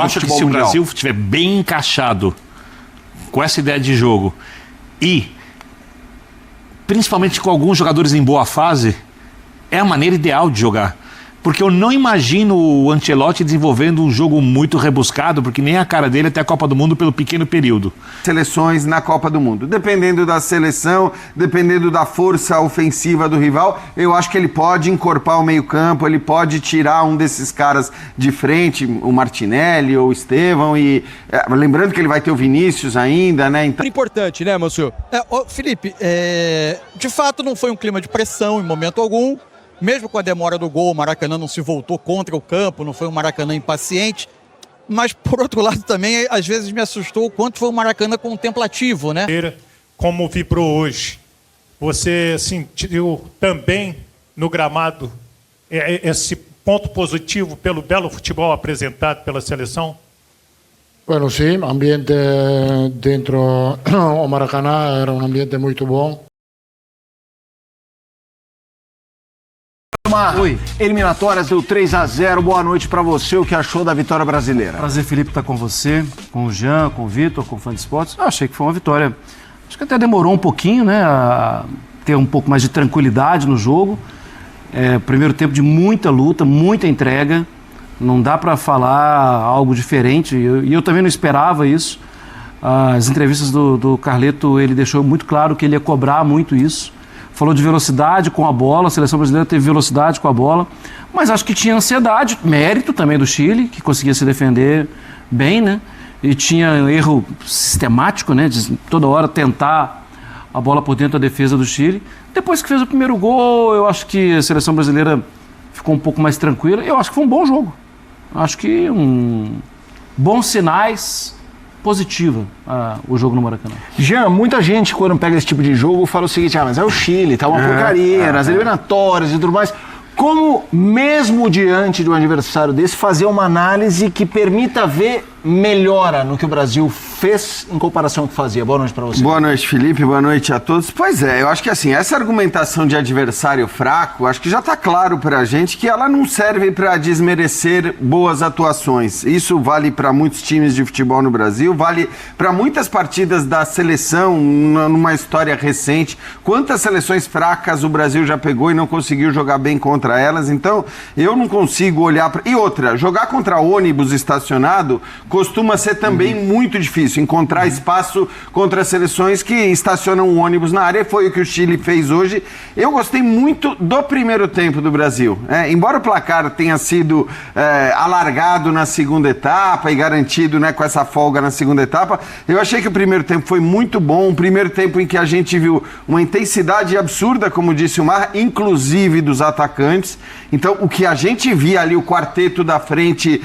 Acho que se o Brasil estiver bem encaixado com essa ideia de jogo e principalmente com alguns jogadores em boa fase, é a maneira ideal de jogar. Porque eu não imagino o Ancelotti desenvolvendo um jogo muito rebuscado, porque nem a cara dele até a Copa do Mundo pelo pequeno período. Seleções na Copa do Mundo. Dependendo da seleção, dependendo da força ofensiva do rival, eu acho que ele pode encorpar o meio-campo, ele pode tirar um desses caras de frente, o Martinelli ou o Estevão, e lembrando que ele vai ter o Vinícius ainda, né? Então... Importante, né, Monsieur? Felipe, de fato não foi um clima de pressão em momento algum. Mesmo com a demora do gol, o Maracanã não se voltou contra o campo, não foi um Maracanã impaciente. Mas, por outro lado, também, às vezes me assustou o quanto foi um Maracanã contemplativo, né? Como vibrou hoje, você sentiu também no gramado esse ponto positivo pelo belo futebol apresentado pela seleção? Bueno, sim, ambiente dentro do Maracanã era um ambiente muito bom. Oi. Eliminatórias deu 3-0. Boa noite pra você. O que achou da vitória brasileira? Prazer, Felipe, estar com você, com o Jean, com o Vitor, com o Fã de Esportes. Eu achei que foi uma vitória. Acho que até demorou um pouquinho, né? A ter um pouco mais de tranquilidade no jogo. Primeiro tempo de muita luta, muita entrega. Não dá pra falar algo diferente. E eu também não esperava isso. As entrevistas do Carleto, ele deixou muito claro que ele ia cobrar muito isso. Falou de velocidade com a bola, a seleção brasileira teve velocidade com a bola, mas acho que tinha ansiedade, mérito também do Chile, que conseguia se defender bem, né? E tinha um erro sistemático, né? De toda hora tentar a bola por dentro da defesa do Chile. Depois que fez o primeiro gol, eu acho que a seleção brasileira ficou um pouco mais tranquila. Eu acho que foi um bom jogo. Acho que bons sinais... positiva o jogo no Maracanã. Jean, muita gente quando pega esse tipo de jogo fala o seguinte, mas é o Chile, tá uma porcaria, nas eliminatórias e tudo mais. Como, mesmo diante de um adversário desse, fazer uma análise que permita ver melhora no que o Brasil fez em comparação com o que fazia? Boa noite para você. Boa noite, Felipe. Boa noite a todos. Pois é, eu acho que assim, essa argumentação de adversário fraco, acho que já está claro pra gente que ela não serve para desmerecer boas atuações. Isso vale para muitos times de futebol no Brasil, vale para muitas partidas da seleção numa história recente. Quantas seleções fracas o Brasil já pegou e não conseguiu jogar bem contra elas? Então, eu não consigo olhar para... E outra, jogar contra ônibus estacionado costuma ser também muito difícil, encontrar espaço contra seleções que estacionam um ônibus na área. Foi o que o Chile fez hoje. Eu gostei muito do primeiro tempo do Brasil. Embora o placar tenha sido alargado na segunda etapa e garantido, né, com essa folga na segunda etapa, eu achei que o primeiro tempo foi muito bom. Um primeiro tempo em que a gente viu uma intensidade absurda, como disse o Mar, inclusive dos atacantes. Então, o que a gente via ali, o quarteto da frente,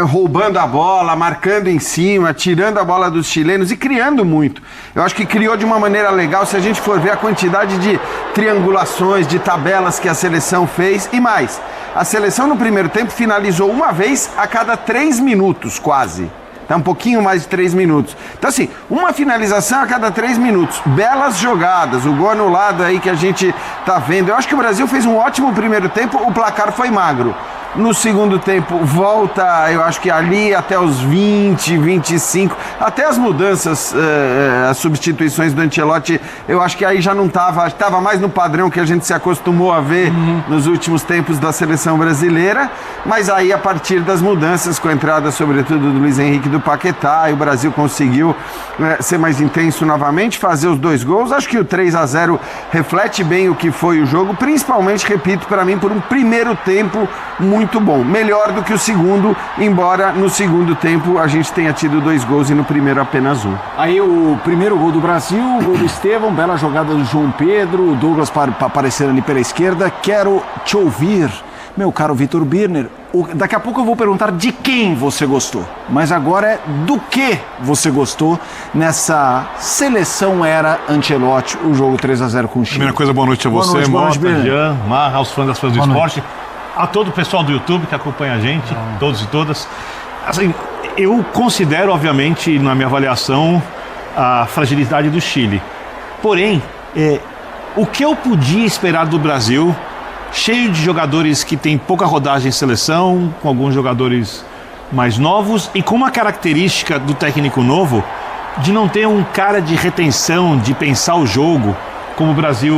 roubando a bola, marcando em cima, tirando a bola dos chilenos e criando muito. Eu acho que criou de uma maneira legal, se a gente for ver a quantidade de triangulações, de tabelas que a seleção fez e mais. A seleção no primeiro tempo finalizou uma vez a cada 3 minutos, quase. Tá um pouquinho mais de 3 minutos. Então, assim, uma finalização a cada 3 minutos. Belas jogadas, o gol anulado aí que a gente tá vendo. Eu acho que o Brasil fez um ótimo primeiro tempo, o placar foi magro. No segundo tempo, volta, eu acho que ali até os 20, 25, até as mudanças, as substituições do Ancelotti, eu acho que aí já não estava mais no padrão que a gente se acostumou a ver nos últimos tempos da seleção brasileira, mas aí a partir das mudanças, com a entrada sobretudo do Luiz Henrique e do Paquetá, e o Brasil conseguiu ser mais intenso novamente, fazer os 2 gols. Acho que o 3-0 reflete bem o que foi o jogo, principalmente, repito, para mim, por um primeiro tempo muito bom, melhor do que o segundo, embora no segundo tempo a gente tenha tido 2 gols e no primeiro apenas 1. Aí o primeiro gol do Brasil, o gol do Estevão, bela jogada do João Pedro, o Douglas para aparecer ali pela esquerda. Quero te ouvir, meu caro Vitor Birner. Daqui a pouco eu vou perguntar de quem você gostou, mas agora é do que você gostou nessa seleção era Ancelotti, o jogo 3-0 com o Chile. Primeira coisa, boa noite a você, Mota, Jean, Mar, aos fãs das fãs do esporte. A todo o pessoal do YouTube que acompanha a gente, todos e todas. Assim, eu considero, obviamente, na minha avaliação, a fragilidade do Chile. Porém, o que eu podia esperar do Brasil, cheio de jogadores que têm pouca rodagem em seleção, com alguns jogadores mais novos e com uma característica do técnico novo de não ter um cara de retenção, de pensar o jogo, como o Brasil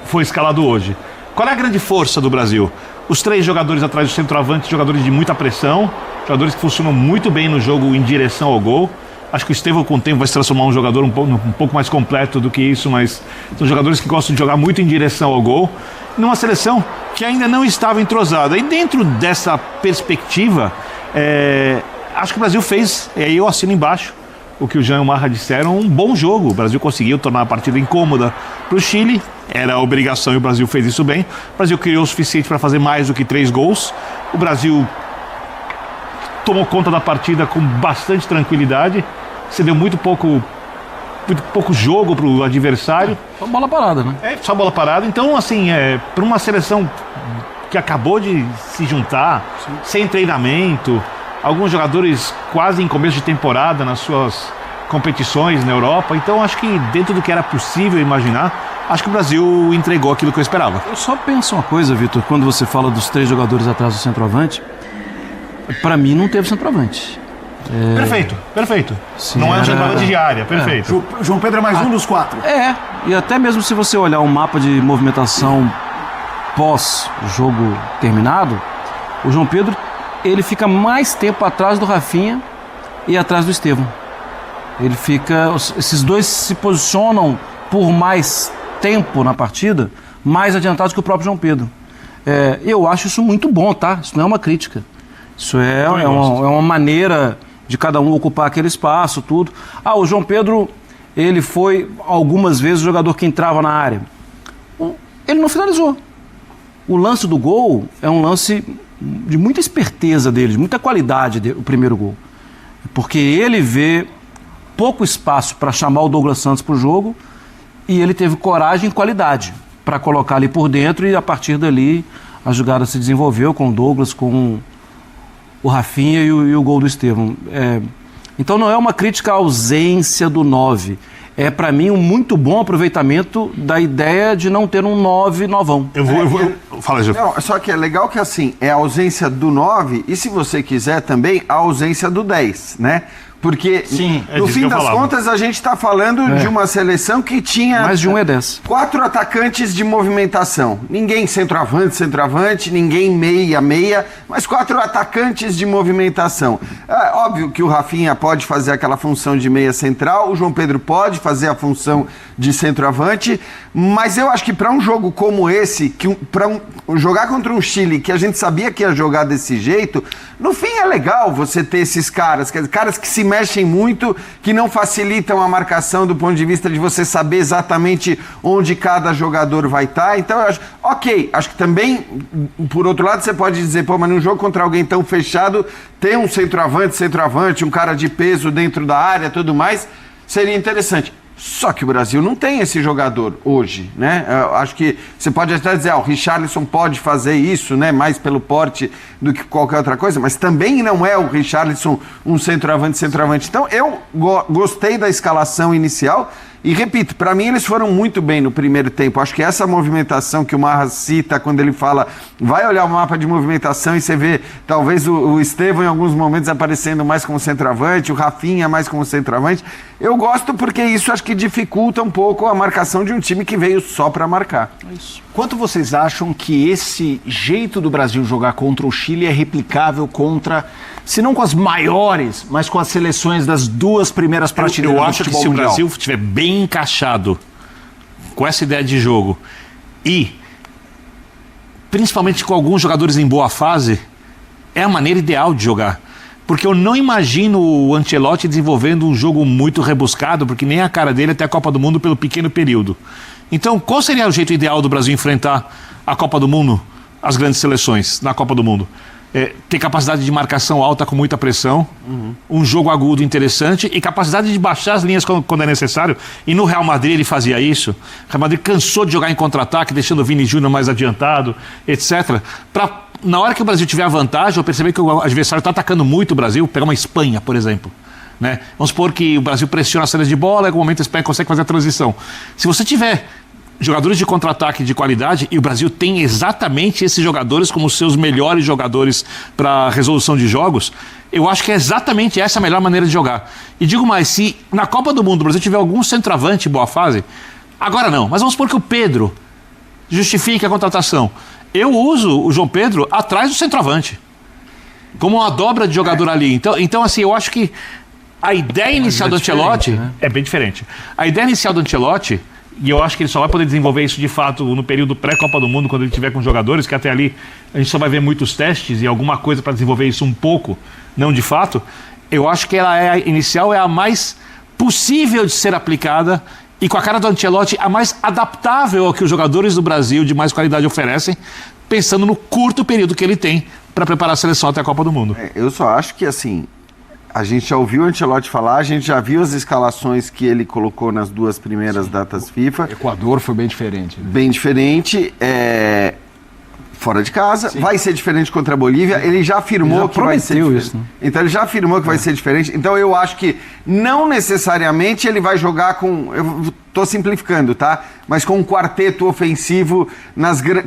foi escalado hoje. Qual é a grande força do Brasil? Os 3 jogadores atrás do centroavante, jogadores de muita pressão, jogadores que funcionam muito bem no jogo em direção ao gol. Acho que o Estevão, com o tempo, vai se transformar em um jogador um pouco mais completo do que isso, mas são jogadores que gostam de jogar muito em direção ao gol, numa seleção que ainda não estava entrosada. E dentro dessa perspectiva, acho que o Brasil fez, e aí eu assino embaixo o que o Jean e o Marra disseram, um bom jogo. O Brasil conseguiu tornar a partida incômoda para o Chile, era a obrigação e o Brasil fez isso bem. O Brasil criou o suficiente para fazer mais do que 3 gols. O Brasil tomou conta da partida com bastante tranquilidade, cedeu muito pouco jogo para o adversário. Só bola parada, né? Só bola parada. Então, assim, para uma seleção que acabou de se juntar, sem treinamento, alguns jogadores quase em começo de temporada nas suas competições na Europa. Então, acho que dentro do que era possível imaginar, acho que o Brasil entregou aquilo que eu esperava. Eu só penso uma coisa, Vitor, quando você fala dos 3 jogadores atrás do centroavante, para mim não teve centroavante. Perfeito. Sim, não é um centroavante de área, perfeito. João Pedro é mais um dos 4. E até mesmo se você olhar um mapa de movimentação pós-jogo terminado, o João Pedro, ele fica mais tempo atrás do Rafinha e atrás do Estevão. Esses dois se posicionam por mais tempo na partida, mais adiantados que o próprio João Pedro. Eu acho isso muito bom, tá? Isso não é uma crítica. Isso é uma maneira de cada um ocupar aquele espaço, tudo. O João Pedro, ele foi algumas vezes o jogador que entrava na área. Ele não finalizou. O lance do gol é um lance de muita esperteza dele, de muita qualidade, o primeiro gol. Porque ele vê pouco espaço para chamar o Douglas Santos para o jogo e ele teve coragem e qualidade para colocar ali por dentro e a partir dali a jogada se desenvolveu com o Douglas, com o Rafinha e o gol do Estevão. Então não é uma crítica à ausência do 9. É, para mim, um muito bom aproveitamento da ideia de não ter um 9 novão. Fala, Gil. Só que é legal que, assim, é a ausência do 9 e, se você quiser, também a ausência do 10, né? Porque, no fim das contas, a gente está falando de uma seleção que tinha... Mais de 1 é 10. 4 atacantes de movimentação. Ninguém centroavante, ninguém meia, mas 4 atacantes de movimentação. Óbvio que o Rafinha pode fazer aquela função de meia central, o João Pedro pode fazer a função de centroavante, mas eu acho que para um jogo como esse, jogar contra um Chile que a gente sabia que ia jogar desse jeito, no fim é legal você ter esses caras que se mexem muito, que não facilitam a marcação do ponto de vista de você saber exatamente onde cada jogador vai estar. Então eu acho, acho que também, por outro lado, você pode dizer, mas num jogo contra alguém tão fechado, ter um centroavante, um cara de peso dentro da área, tudo mais, seria interessante. Só que o Brasil não tem esse jogador hoje, né? Eu acho que você pode até dizer, o Richarlison pode fazer isso, né? Mais pelo porte do que qualquer outra coisa, mas também não é o Richarlison um centroavante. Então, eu gostei da escalação inicial e, repito, para mim eles foram muito bem no primeiro tempo. Acho que essa movimentação que o Marra cita quando ele fala, vai olhar o mapa de movimentação e você vê talvez o Estevão em alguns momentos aparecendo mais como centroavante, o Rafinha mais como centroavante. Eu gosto porque isso acho que dificulta um pouco a marcação de um time que veio só para marcar. Quanto vocês acham que esse jeito do Brasil jogar contra o Chile é replicável contra, se não com as maiores, mas com as seleções das 2 primeiras prateleiras do futebol mundial? Eu acho que se o Brasil estiver bem encaixado com essa ideia de jogo e principalmente com alguns jogadores em boa fase, é a maneira ideal de jogar. Porque eu não imagino o Ancelotti desenvolvendo um jogo muito rebuscado, porque nem a cara dele até a Copa do Mundo pelo pequeno período. Então, qual seria o jeito ideal do Brasil enfrentar a Copa do Mundo, as grandes seleções na Copa do Mundo? Ter capacidade de marcação alta com muita pressão, um jogo agudo interessante e capacidade de baixar as linhas quando é necessário. E no Real Madrid ele fazia isso. O Real Madrid cansou de jogar em contra-ataque, deixando o Vini Júnior mais adiantado, etc. Na hora que o Brasil tiver a vantagem, eu perceber que o adversário está atacando muito o Brasil, pegar uma Espanha, por exemplo. Né? Vamos supor que o Brasil pressiona a saída de bola, em algum momento a Espanha consegue fazer a transição. Se você tiver jogadores de contra-ataque de qualidade, e o Brasil tem exatamente esses jogadores como seus melhores jogadores para resolução de jogos, eu acho que é exatamente essa a melhor maneira de jogar. E digo mais, se na Copa do Mundo o Brasil tiver algum centroavante em boa fase, agora não, mas vamos supor que o Pedro justifique a contratação. Eu uso o João Pedro atrás do centroavante, como uma dobra de jogador ali. Então, assim, eu acho que a ideia inicial do Ancelotti é bem diferente. A ideia inicial do Ancelotti, e eu acho que ele só vai poder desenvolver isso de fato no período pré-Copa do Mundo, quando ele estiver com jogadores, que até ali a gente só vai ver muitos testes e alguma coisa para desenvolver isso um pouco, não de fato. Eu acho que a inicial é a mais possível de ser aplicada e, com a cara do Ancelotti, a mais adaptável ao que os jogadores do Brasil de mais qualidade oferecem, pensando no curto período que ele tem para preparar a seleção até a Copa do Mundo. Eu só acho que, assim, a gente já ouviu o Ancelotti falar, a gente já viu as escalações que ele colocou nas 2 primeiras datas FIFA. Equador foi bem diferente. Bem diferente, fora de casa, vai ser diferente contra a Bolívia, ele já afirmou que vai ser diferente. Isso, né? Então ele já afirmou que vai ser diferente, então eu acho que não necessariamente ele vai jogar com, eu estou simplificando, tá? Mas com um quarteto ofensivo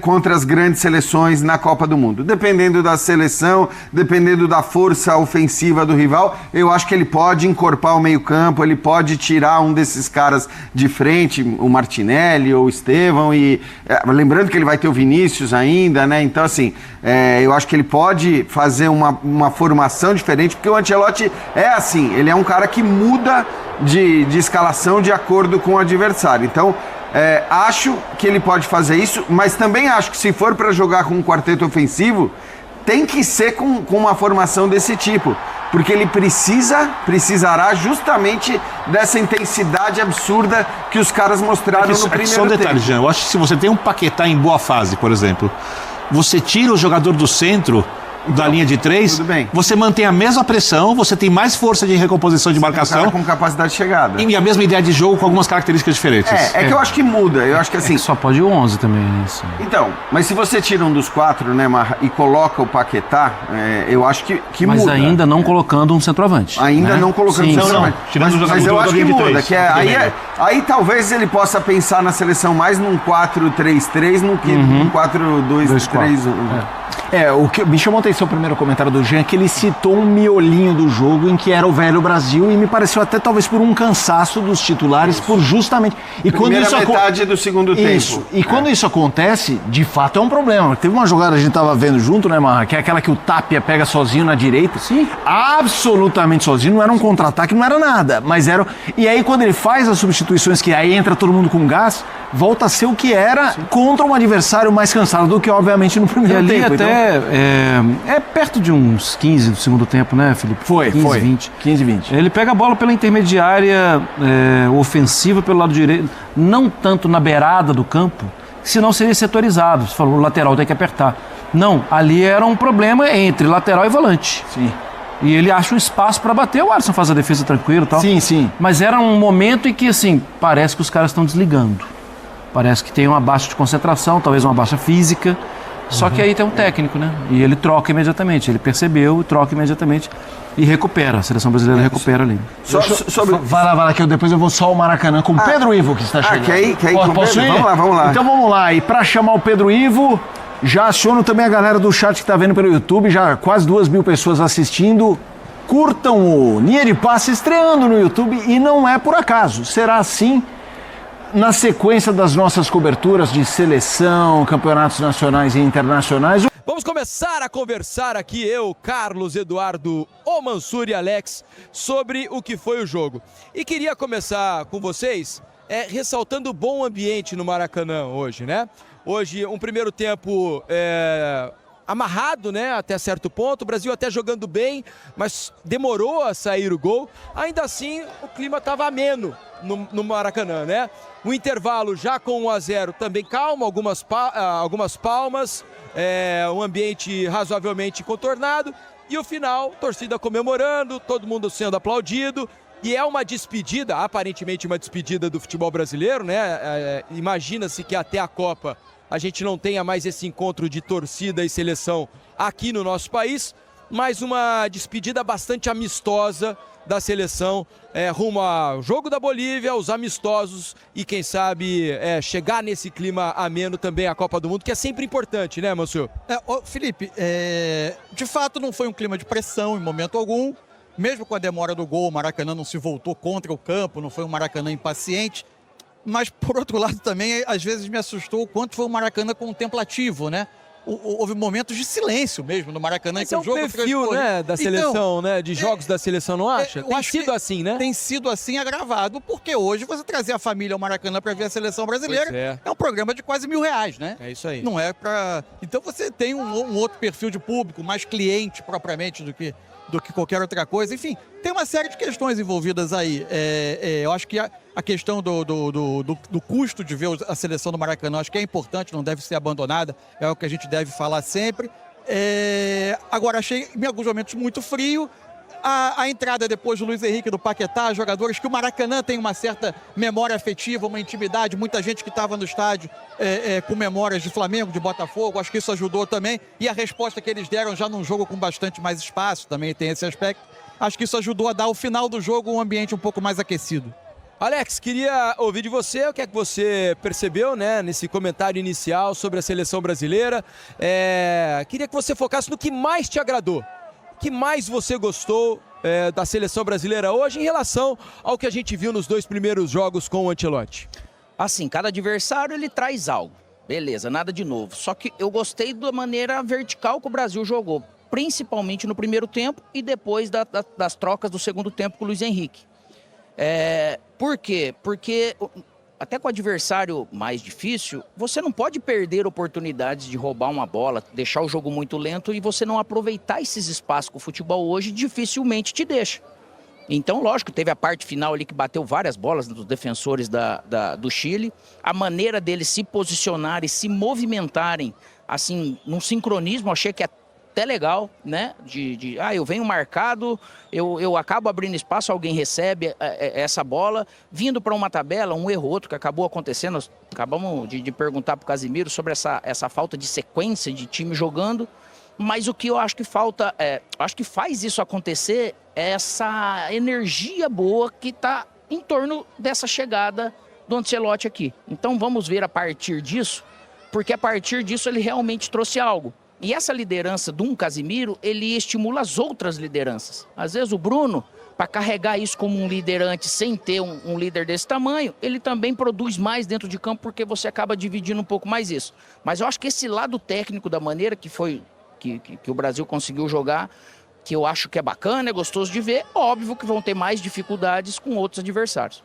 contra as grandes seleções na Copa do Mundo. Dependendo da seleção, dependendo da força ofensiva do rival, eu acho que ele pode encorpar o meio-campo, ele pode tirar um desses caras de frente, o Martinelli ou o Estevão, e lembrando que ele vai ter o Vinícius ainda, né? Então, assim, eu acho que ele pode fazer uma formação diferente, porque o Ancelotti é assim, ele é um cara que muda de escalação de acordo com o adversário. Então, acho que ele pode fazer isso, mas também acho que se for para jogar com um quarteto ofensivo, tem que ser com uma formação desse tipo, porque ele precisará justamente dessa intensidade absurda que os caras mostraram no primeiro tempo. Só um detalhe, Jean, eu acho que se você tem um Paquetá em boa fase, por exemplo, você tira o jogador do centro da linha de 3, você mantém a mesma pressão, você tem mais força de recomposição de marcação. Um cara com capacidade de chegada. E a mesma ideia de jogo com algumas características diferentes. Que eu acho que muda. Eu acho que assim. Só pode o 11 também, isso. Então, mas se você tira um dos 4, né, e coloca o Paquetá, eu acho que mas muda. Mas ainda não colocando um centroavante. Ainda não colocando um centroavante. Mas eu acho que muda. Aí talvez ele possa pensar na seleção mais num 4-3-3 no que num 4-2-3-1. O que me chamou a atenção o primeiro comentário do Jean, que ele citou um miolinho do jogo em que era o velho Brasil, e me pareceu até talvez por um cansaço dos titulares, por justamente... E primeira metade do segundo tempo. E quando isso acontece, de fato é um problema. Teve uma jogada, a gente tava vendo junto, né, Marra, que é aquela que o Tapia pega sozinho na direita. Sim. Absolutamente sozinho, não era um contra-ataque, não era nada, mas era... E aí quando ele faz as substituições, que aí entra todo mundo com gás, volta a ser o que era contra um adversário mais cansado do que, obviamente, no primeiro tempo. Até perto de uns 15 do segundo tempo, né, Felipe? 15, 20. 15, 20. Ele pega a bola pela intermediária ofensiva pelo lado direito, não tanto na beirada do campo, senão seria setorizado. Você falou, o lateral tem que apertar. Não, ali era um problema entre lateral e volante. Sim. E ele acha um espaço para bater, o Alisson faz a defesa tranquilo e tal. Sim, sim. Mas era um momento em que, assim, parece que os caras estão desligando. Parece que tem uma baixa de concentração, talvez uma baixa física. Só que aí tem um técnico, né? E ele troca imediatamente. Ele percebeu, troca imediatamente e recupera. A seleção brasileira recupera ali. Vai lá, que depois eu vou só ao Maracanã com o Pedro Ivo, que está chegando. Quer ir com posso ir? Vamos lá. Então vamos lá. E para chamar o Pedro Ivo, já aciono também a galera do chat que está vendo pelo YouTube. Já quase 2.000 pessoas assistindo. Curtam o Linha de Passe estreando no YouTube. E não é por acaso. Será assim na sequência das nossas coberturas de seleção, campeonatos nacionais e internacionais. Vamos começar a conversar aqui, eu, Carlos Eduardo, o Mansur e Alex, sobre o que foi o jogo. E queria começar com vocês ressaltando o bom ambiente no Maracanã hoje, né? Hoje, um primeiro tempo amarrado, né, até certo ponto, o Brasil até jogando bem, mas demorou a sair o gol. Ainda assim, o clima estava ameno no Maracanã, né? O intervalo já com 1-0 também calmo, algumas palmas, um ambiente razoavelmente contornado, e o final, torcida comemorando, todo mundo sendo aplaudido, e é uma despedida, aparentemente uma despedida do futebol brasileiro, né? Imagina-se que até a Copa a gente não tenha mais esse encontro de torcida e seleção aqui no nosso país, mas uma despedida bastante amistosa da seleção rumo ao jogo da Bolívia, os amistosos e quem sabe chegar nesse clima ameno também a Copa do Mundo, que é sempre importante, né, Mansur? Felipe, de fato não foi um clima de pressão em momento algum, mesmo com a demora do gol, o Maracanã não se voltou contra o campo, não foi um Maracanã impaciente, mas por outro lado também às vezes me assustou o quanto foi um Maracanã contemplativo, né? Houve momentos de silêncio mesmo no Maracanã. Esse é um perfil, né, da seleção, então, né, de jogos da seleção, não acha? Tem sido assim, né? Tem sido assim agravado, porque hoje você trazer a família ao Maracanã para ver a seleção brasileira é um programa de quase R$1.000, né? É isso aí. Não é para... Então você tem um outro perfil de público, mais cliente propriamente do que qualquer outra coisa. Enfim, tem uma série de questões envolvidas aí. Eu acho que a questão do custo de ver a seleção do Maracanã, acho que é importante, não deve ser abandonada, é o que a gente deve falar sempre. Agora, achei em alguns momentos muito frio. A entrada depois do Luiz Henrique, do Paquetá, jogadores que o Maracanã tem uma certa memória afetiva, uma intimidade, muita gente que estava no estádio com memórias de Flamengo, de Botafogo, acho que isso ajudou também, e a resposta que eles deram já num jogo com bastante mais espaço, também tem esse aspecto, acho que isso ajudou a dar ao final do jogo um ambiente um pouco mais aquecido. Alex, queria ouvir de você o que é que você percebeu, né, nesse comentário inicial sobre a seleção brasileira. Queria que você focasse no que mais te agradou. O que mais você gostou da seleção brasileira hoje em relação ao que a gente viu nos 2 primeiros jogos com o Ancelotti? Assim, cada adversário ele traz algo. Beleza, nada de novo. Só que eu gostei da maneira vertical que o Brasil jogou. Principalmente no primeiro tempo e depois das trocas do segundo tempo com o Luiz Henrique. Por quê? Porque até com o adversário mais difícil, você não pode perder oportunidades de roubar uma bola, deixar o jogo muito lento e você não aproveitar esses espaços que o futebol hoje dificilmente te deixa. Então, lógico, teve a parte final ali que bateu várias bolas dos defensores do Chile. A maneira deles se posicionarem, se movimentarem, assim, num sincronismo, achei que é até legal, né? Eu venho marcado, eu acabo abrindo espaço, alguém recebe essa bola, vindo para uma tabela, um erro outro que acabou acontecendo. Acabamos de perguntar para o Casimiro sobre essa falta de sequência de time jogando, mas o que eu acho que falta, acho que faz isso acontecer é essa energia boa que está em torno dessa chegada do Ancelotti aqui. Então vamos ver a partir disso, porque a partir disso ele realmente trouxe algo. E essa liderança de um Casimiro, ele estimula as outras lideranças. Às vezes o Bruno, para carregar isso como um liderante sem ter um líder desse tamanho, ele também produz mais dentro de campo porque você acaba dividindo um pouco mais isso. Mas eu acho que esse lado técnico da maneira que o Brasil conseguiu jogar, que eu acho que é bacana, é gostoso de ver, óbvio que vão ter mais dificuldades com outros adversários.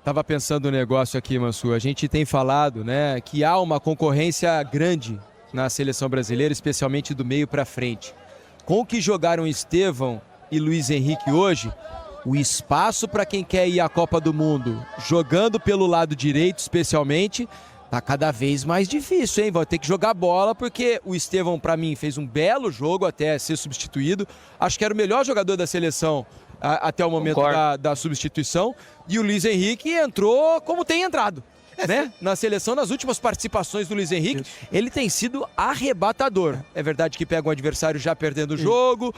Estava pensando no negócio aqui, Mansur. A gente tem falado, né, que há uma concorrência grande na seleção brasileira, especialmente do meio para frente. Com o que jogaram Estevão e Luiz Henrique hoje, o espaço para quem quer ir à Copa do Mundo, jogando pelo lado direito especialmente, tá cada vez mais difícil, hein? Vai ter que jogar bola, porque o Estevão, para mim, fez um belo jogo até ser substituído. Acho que era o melhor jogador da seleção até o momento da substituição. E o Luiz Henrique entrou como tem entrado. Né? Na seleção, nas últimas participações do Luiz Henrique, ele tem sido arrebatador. É verdade que pega um adversário já perdendo o jogo,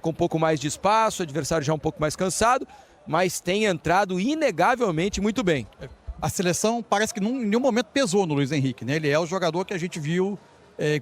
com um pouco mais de espaço, o adversário já um pouco mais cansado, mas tem entrado inegavelmente muito bem. A seleção parece que em nenhum momento pesou no Luiz Henrique, né? Ele é o jogador que a gente viu,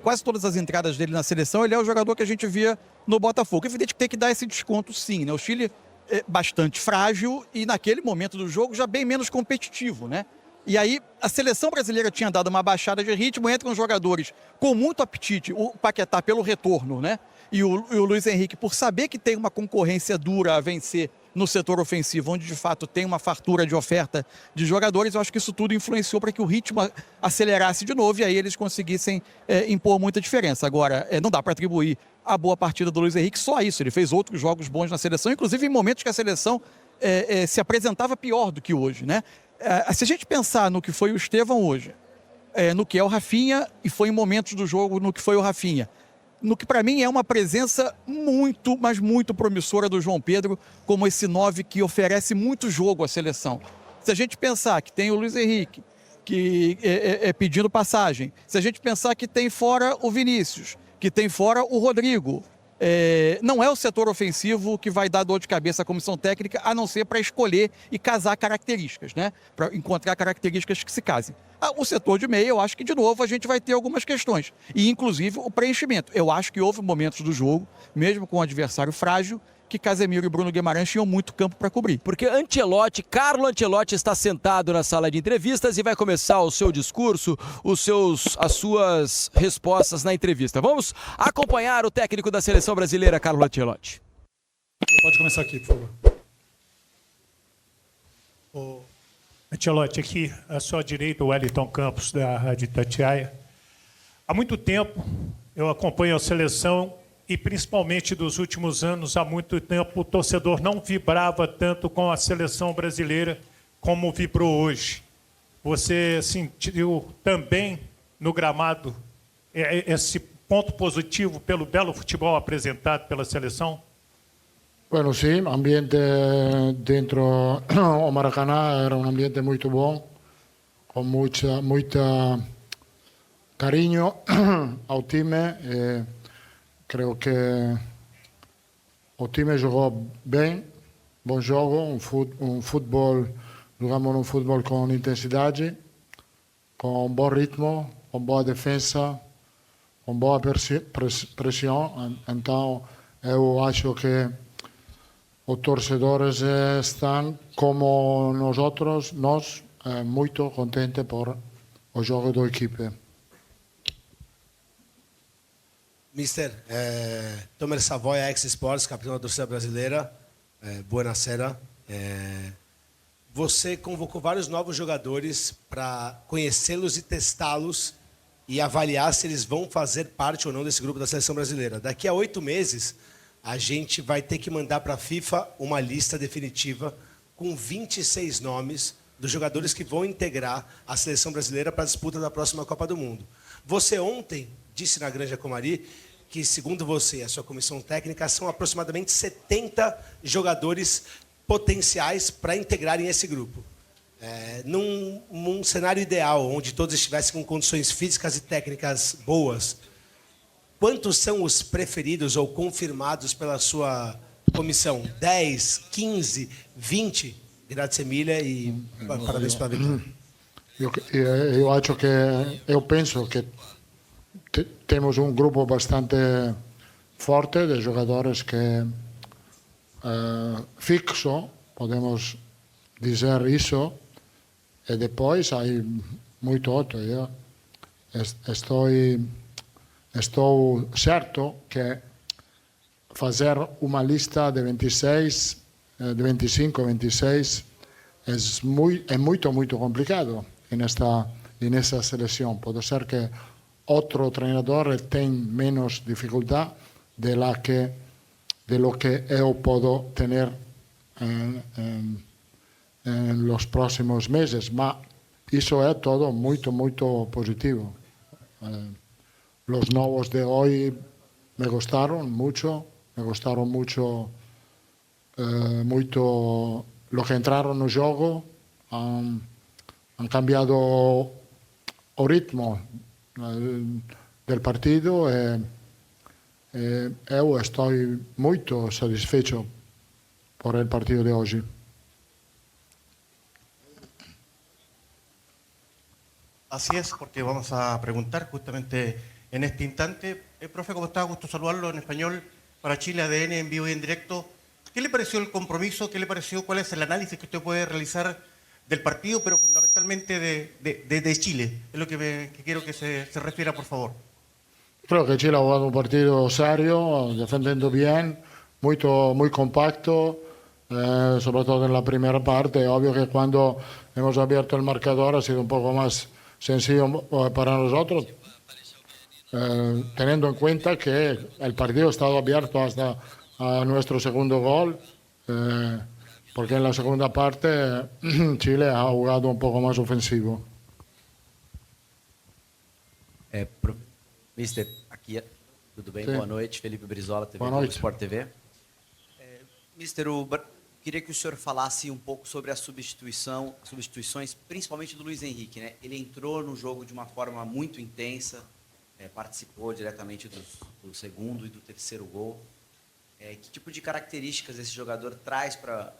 quase todas as entradas dele na seleção, ele é o jogador que a gente via no Botafogo. É evidente que tem que dar esse desconto sim, né? O Chile é bastante frágil e naquele momento do jogo já bem menos competitivo, né? E aí, a seleção brasileira tinha dado uma baixada de ritmo, entram jogadores com muito apetite, o Paquetá pelo retorno, né? E o Luiz Henrique, por saber que tem uma concorrência dura a vencer no setor ofensivo, onde de fato tem uma fartura de oferta de jogadores, eu acho que isso tudo influenciou para que o ritmo acelerasse de novo e aí eles conseguissem impor muita diferença. Agora, não dá para atribuir a boa partida do Luiz Henrique só a isso, ele fez outros jogos bons na seleção, inclusive em momentos que a seleção se apresentava pior do que hoje, né? Se a gente pensar no que foi o Estevão hoje, no que é o Rafinha, e foi em momentos do jogo no que foi o Rafinha, no que para mim é uma presença muito, mas muito promissora do João Pedro, como esse 9 que oferece muito jogo à seleção. Se a gente pensar que tem o Luiz Henrique, que pedindo passagem, se a gente pensar que tem fora o Vinícius, que tem fora o Rodrigo, não é o setor ofensivo que vai dar dor de cabeça à comissão técnica, a não ser para escolher e casar características, né? Para encontrar características que se casem. O setor de meia, eu acho que, de novo, a gente vai ter algumas questões. E, inclusive, o preenchimento. Eu acho que houve momentos do jogo, mesmo com um adversário frágil, que Casemiro e Bruno Guimarães tinham muito campo para cobrir. Porque Carlo Ancelotti está sentado na sala de entrevistas e vai começar o seu discurso, as suas respostas na entrevista. Vamos acompanhar o técnico da seleção brasileira, Carlo Ancelotti. Pode começar aqui, por favor. Ancelotti, aqui à sua direita, o Wellington Campos, da Rádio Itatiaia. Há muito tempo eu acompanho a seleção e, principalmente dos últimos anos, há muito tempo o torcedor não vibrava tanto com a seleção brasileira como vibrou hoje. Você sentiu também no gramado esse ponto positivo pelo belo futebol apresentado pela seleção? Bueno, sí, ambiente dentro o Maracanã era un ambiente muito bom, com muita carinho ao time. Creio que o time jogou bem, bom jogo, jogamos um futebol com intensidade, com bom ritmo, com boa defesa, com boa pressão. Então, eu acho que os torcedores estão, como nós, muito contentes por o jogo da equipe. Mister, Tomer Savoy, ex-Sports, capitão da torcida brasileira, buonasera. Você convocou vários novos jogadores para conhecê-los e testá-los e avaliar se eles vão fazer parte ou não desse grupo da seleção brasileira. Daqui a 8 meses, a gente vai ter que mandar para a FIFA uma lista definitiva com 26 nomes dos jogadores que vão integrar a seleção brasileira para a disputa da próxima Copa do Mundo. Você ontem disse na Granja Comari que, segundo você e a sua comissão técnica, são aproximadamente 70 jogadores potenciais para integrarem esse grupo. Num cenário ideal, onde todos estivessem com condições físicas e técnicas boas, quantos são os preferidos ou confirmados pela sua comissão? 10, 15, 20? Grazie mille e parabéns pela vitória. Eu penso que temos um grupo bastante forte de jogadores que fixo, podemos dizer isso, e depois há muito outro. Eu estou certo que fazer uma lista de 26, de 25, 26 é muito complicado nessa seleção. Pode ser que outro treinador tenha menos dificuldade de lo que eu posso ter nos próximos meses, mas isso é todo muito positivo. Os novos de hoje me gostaram muito lo que entraram no jogo, han cambiado o ritmo del partido e eu estou muito satisfeito por el partido de hoje. Así es, porque vamos a preguntar justamente en este instante. Profe, ¿cómo está? Gusto saludarlo en español para Chile ADN en vivo y en directo. ¿Qué le pareció el compromiso? ¿Qué le pareció? ¿Cuál es el análisis que usted puede realizar del partido, pero fundamentalmente de Chile? Es lo que quiero que se refiera, por favor. Creo que Chile ha jugado un partido serio, defendiendo bien, muy compacto, sobre todo en la primera parte. Obvio que cuando hemos abierto el marcador ha sido un poco más sencillo para nosotros, teniendo en cuenta que el partido ha estado abierto hasta nuestro segundo gol, porque en la segunda parte Chile ha jugado un poco más ofensivo. Mister, aqui, tudo bem? Sim. Boa noite, Felipe Brizola, TV Boa Globo noite. Sport TV. Mister, queria que o senhor falasse um pouco sobre as substituições, principalmente do Luiz Henrique, né? Ele entrou no jogo de uma forma muito intensa, participou diretamente do segundo e do terceiro gol. Que tipo de características esse jogador traz para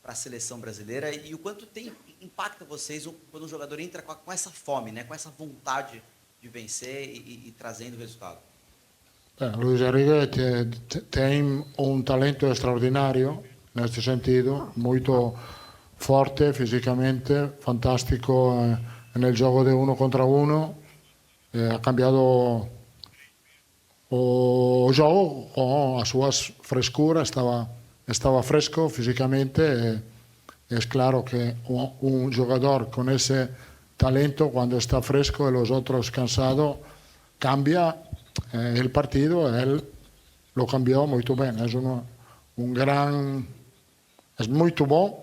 a seleção brasileira e o quanto impacta vocês quando um jogador entra com essa fome, né, com essa vontade de vencer e trazendo resultado? Luis Enrique tem um talento extraordinário nesse sentido, muito forte fisicamente, fantástico nel jogo de uno contra uno, ha cambiado o jogo com as suas frescuras, estava fresco fisicamente. Es claro que un jugador con ese talento, cuando está fresco y los otros cansados, cambia el partido. Él lo cambió muy bien. Es es muy bom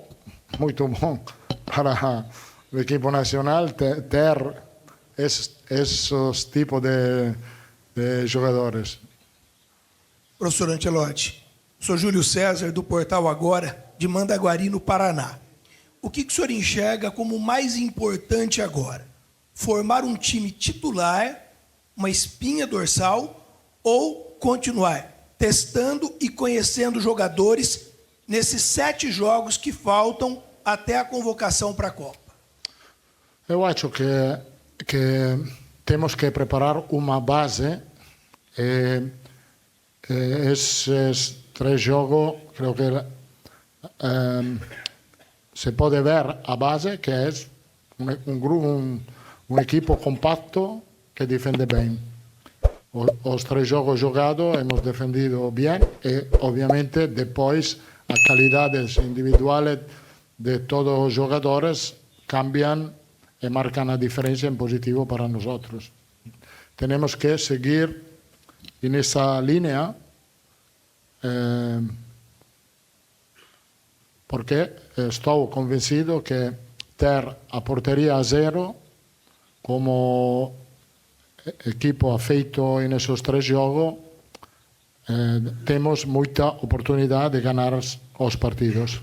para el equipo nacional ter esos tipos de jogadores. Professor Ancelotti, sou Júlio César, do Portal Agora, de Mandaguari, no Paraná. O que o senhor enxerga como mais importante agora? Formar um time titular, uma espinha dorsal, ou continuar testando e conhecendo jogadores nesses 7 jogos que faltam até a convocação para a Copa? Eu acho que temos que preparar uma base. Esses 3 jogos, creo que se pode ver a base, que é um equipo compacto que defende bem. Os 3 jogos jogados hemos defendido bem e, obviamente, depois as qualidades individuais de todos os jogadores cambiam e marcan a diferença em positivo para nós. Temos que seguir nessa linha, porque estou convencido que ter a porteria a 0 como equipo ha feito nesses 3 jogos, temos muita oportunidade de ganhar os partidos.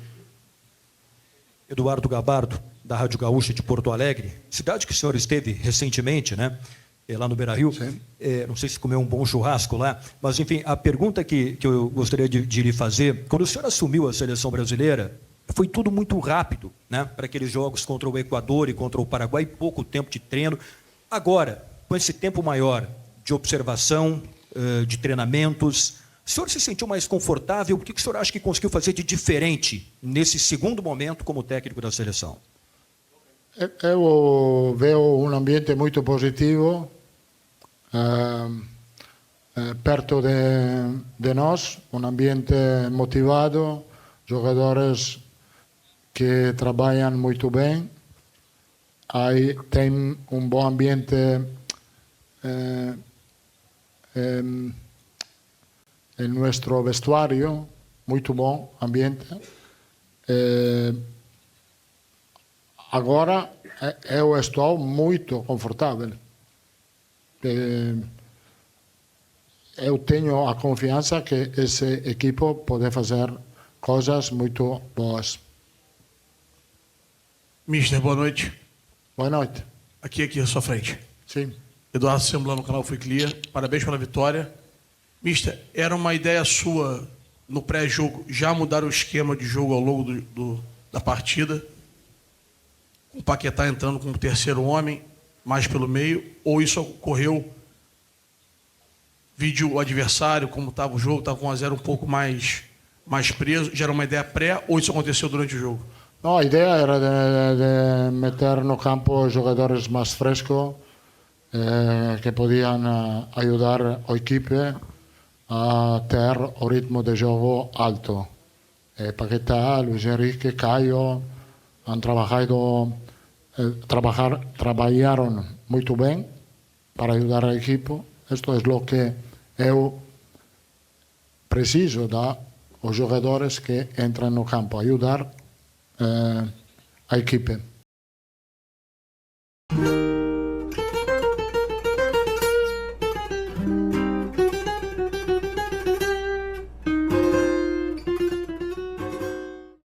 Eduardo Gabardo, da Rádio Gaúcha de Porto Alegre, cidade que o senhor esteve recentemente, né? Lá no Beira-Rio. Não sei se comeu um bom churrasco lá, mas, enfim, a pergunta que eu gostaria de lhe fazer, quando o senhor assumiu a seleção brasileira, foi tudo muito rápido, né? Para aqueles jogos contra o Equador e contra o Paraguai, pouco tempo de treino. Agora, com esse tempo maior de observação, de treinamentos, o senhor se sentiu mais confortável? O que o senhor acha que conseguiu fazer de diferente nesse segundo momento como técnico da seleção? Eu vejo um ambiente muito positivo perto de nós, um ambiente motivado, jogadores que trabalham muito bem. Aí tem um bom ambiente em nosso vestuário, muito bom ambiente. Agora eu estou muito confortável. Eu tenho a confiança que esse equipo pode fazer coisas muito boas. Mister, boa noite. Boa noite. Aqui à sua frente. Sim. Eduardo Semblan, no canal Fui Clear. Parabéns pela vitória. Mister, era uma ideia sua no pré-jogo já mudar o esquema de jogo ao longo da partida? Com o Paquetá entrando como terceiro homem, mais pelo meio, ou isso ocorreu, vídeo o adversário, como estava o jogo, estava com 1-0 um pouco mais preso, já era uma ideia pré, ou isso aconteceu durante o jogo? Não, a ideia era de meter no campo jogadores mais frescos, que podiam ajudar a equipe a ter o ritmo de jogo alto. Paquetá, Luis Enrique, Caio han trabalharam muito bem para ajudar a equipo. Isto é o que eu preciso dos jogadores que entram no campo, ajudar a equipe.